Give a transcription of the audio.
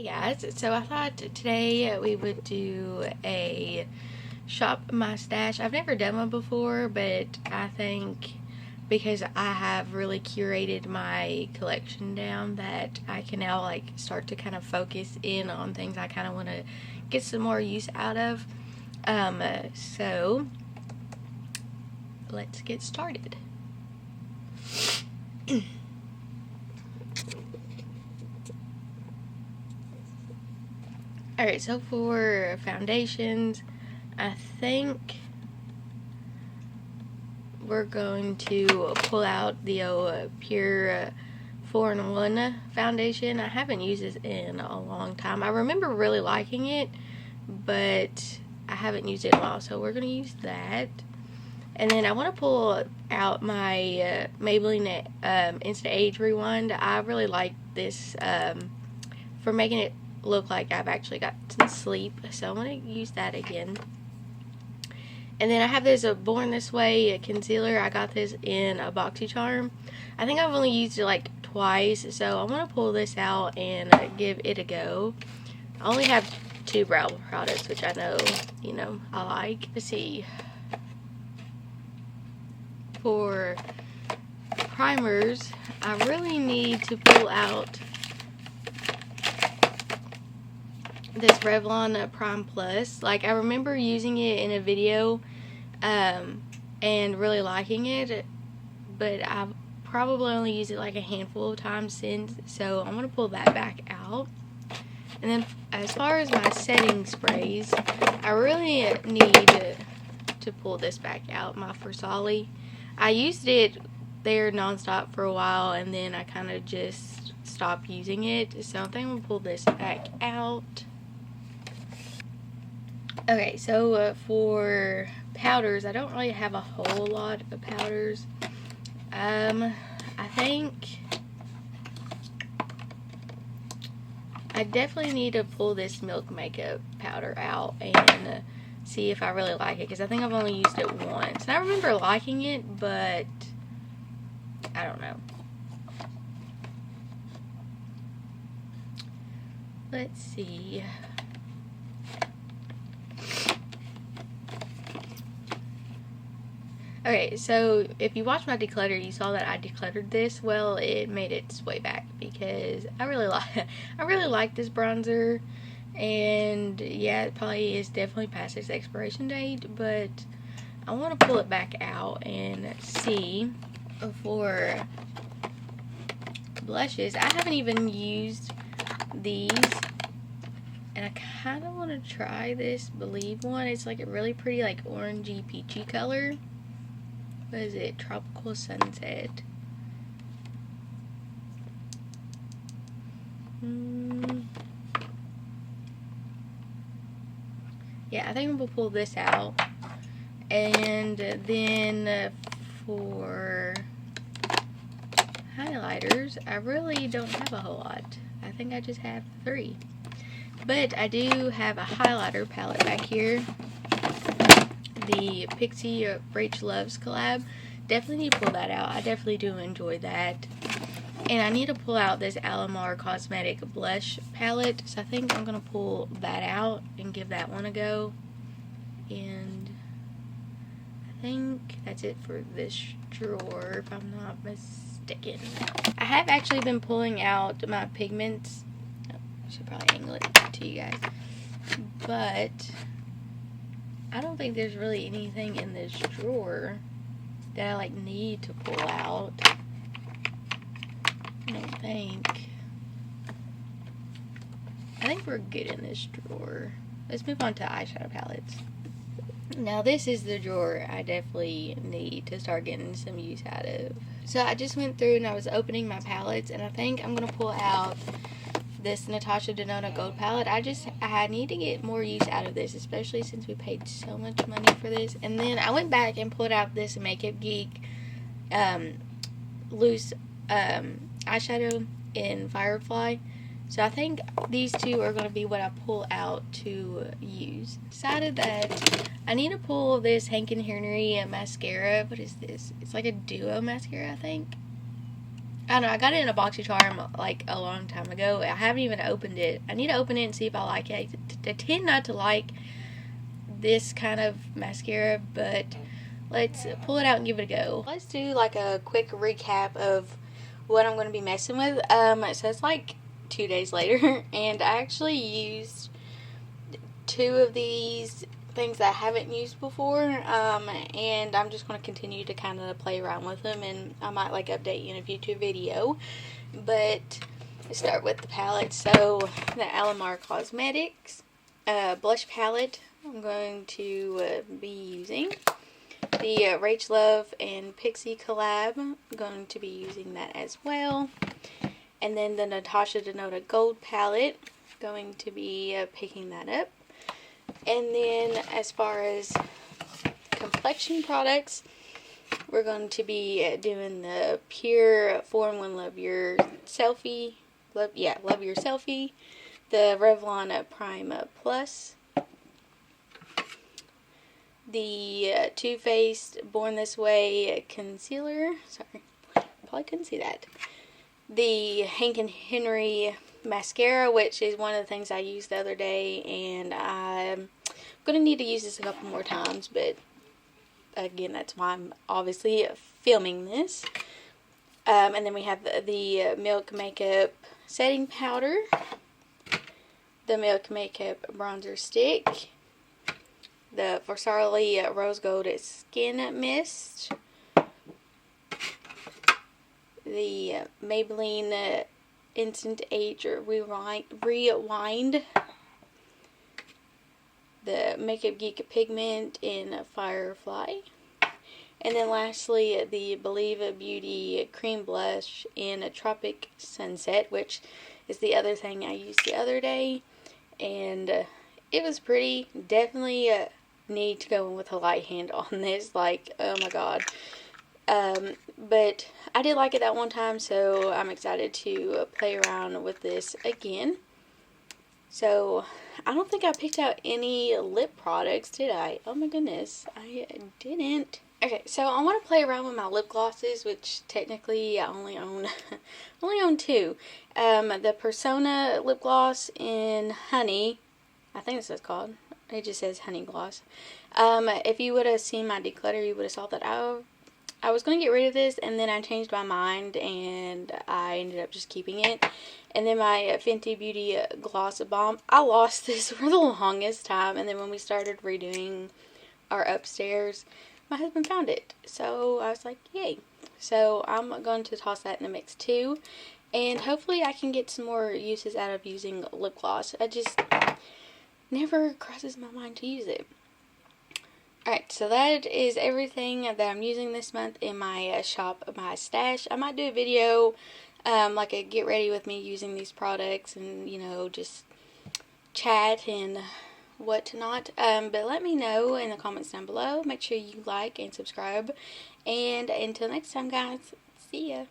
Hey guys, so I thought today we would do a shop my stash. I've never done one before, but I think because I have really curated my collection down that I can now like start to kind of focus in on things I kind of want to get some more use out of. So let's get started. Alright, so for foundations, I think we're going to pull out the Pure 4-in-1 foundation. I haven't used this in a long time. I remember really liking it, but I haven't used it in a while, so we're going to use that. And then I want to pull out my Maybelline Instant Age Rewind. I really like this for making it look like I've actually got some sleep, so I'm going to use that again. And then I have this Born This Way concealer. I got this in a BoxyCharm. I think I've only used it like twice, so I want to pull this out and give it a go. I only have 2 brow products, which I know, I like. Let's see. For primers, I really need to pull out this Revlon Prime Plus. Like, I remember using it in a video and really liking it, but I've probably only used it like a handful of times since, so I'm going to pull that back out. And then as far as my setting sprays, I really need to pull this back out, my Versali. I used it there nonstop for a while, and then I kind of just stopped using it, so I think I'm going to pull this back out. Okay, so for powders, I don't really have a whole lot of powders. I think I definitely need to pull this Milk Makeup powder out and see if I really like it, because I think I've only used it once. And I remember liking it, but I don't know. Let's see. Okay, so if you watched my declutter, you saw that I decluttered this. Well, it made its way back because I really like this bronzer, and yeah, it probably is definitely past its expiration date, but I want to pull it back out and see. For blushes, I haven't even used these, and I kind of want to try this Believe one. It's like a really pretty like orangey peachy color. What is it? Tropical Sunset. Yeah, I think I'm going to pull this out. And then for highlighters, I really don't have a whole lot. I think I just have 3. But I do have a highlighter palette back here. The Pixie Rach Loves collab. Definitely need to pull that out. I definitely do enjoy that. And I need to pull out this Alamar Cosmetic Blush palette. So I think I'm going to pull that out and give that one a go. And I think that's it for this drawer, if I'm not mistaken. I have actually been pulling out my pigments. Oh, I should probably angle it to you guys. But I don't think there's really anything in this drawer that I like need to pull out. I don't think. I think we're good in this drawer. Let's move on to eyeshadow palettes. Now this is the drawer I definitely need to start getting some use out of. So I just went through and I was opening my palettes, and I think I'm going to pull out this Natasha Denona Gold palette. I need to get more use out of this, especially since we paid so much money for this. And then I went back and pulled out this Makeup Geek loose eyeshadow in Firefly. So I think these 2 are going to be what I pull out to use. Decided that I need to pull this Hank & Henry mascara. What is this? It's like a duo mascara, I think. I don't know, I got it in a BoxyCharm like a long time ago. I haven't even opened it. I need to open it and see if I like it. I tend not to like this kind of mascara, but let's pull it out and give it a go. Let's do like a quick recap of what I'm going to be messing with. So it's like 2 days later, and I actually used 2 of these things that I haven't used before, and I'm just going to continue to kind of play around with them, and I might like update you in a future video. But let's start with the palette. So the Alamar Cosmetics blush palette I'm going to be using. The Rach Love and Pixie collab, I'm going to be using that as well. And then the Natasha Denona Gold palette, going to be picking that up. And then as far as complexion products, we're going to be doing the Pure 4-in-1 Love Your Selfie, Love Your Selfie, the Revlon Prime Plus, the Too Faced Born This Way concealer, sorry, probably couldn't see that, the Hank and Henry mascara, which is one of the things I used the other day, and I'm going to need to use this a couple more times, but again, that's why I'm obviously filming this. And then we have the Milk Makeup setting powder, the Milk Makeup bronzer stick, the Versarly Rose Gold Skin Mist, the Maybelline Instant Age Rewind, the Makeup Geek Pigment in Firefly, and then lastly the Believe Beauty Cream Blush in Tropic Sunset, which is the other thing I used the other day, and it was pretty. Definitely need to go in with a light hand on this, like, oh my god. But I did like it that one time, so I'm excited to play around with this again. So I don't think I picked out any lip products, did I? Oh my goodness, I didn't. Okay, so I want to play around with my lip glosses, which technically I only own only own 2. The Persona lip gloss in Honey, I think that's what it's called. It just says Honey Gloss. If you would have seen my declutter, you would have saw that I was going to get rid of this, and then I changed my mind, and I ended up just keeping it. And then my Fenty Beauty Gloss Bomb, I lost this for the longest time, and then when we started redoing our upstairs, my husband found it. So I was like, yay. So I'm going to toss that in the mix too, and hopefully I can get some more uses out of using lip gloss. I just never crosses my mind to use it. Alright, so that is everything that I'm using this month in my shop, my stash. I might do a video, like a get ready with me using these products, and, you know, just chat and whatnot. But let me know in the comments down below. Make sure you like and subscribe. And until next time, guys, see ya.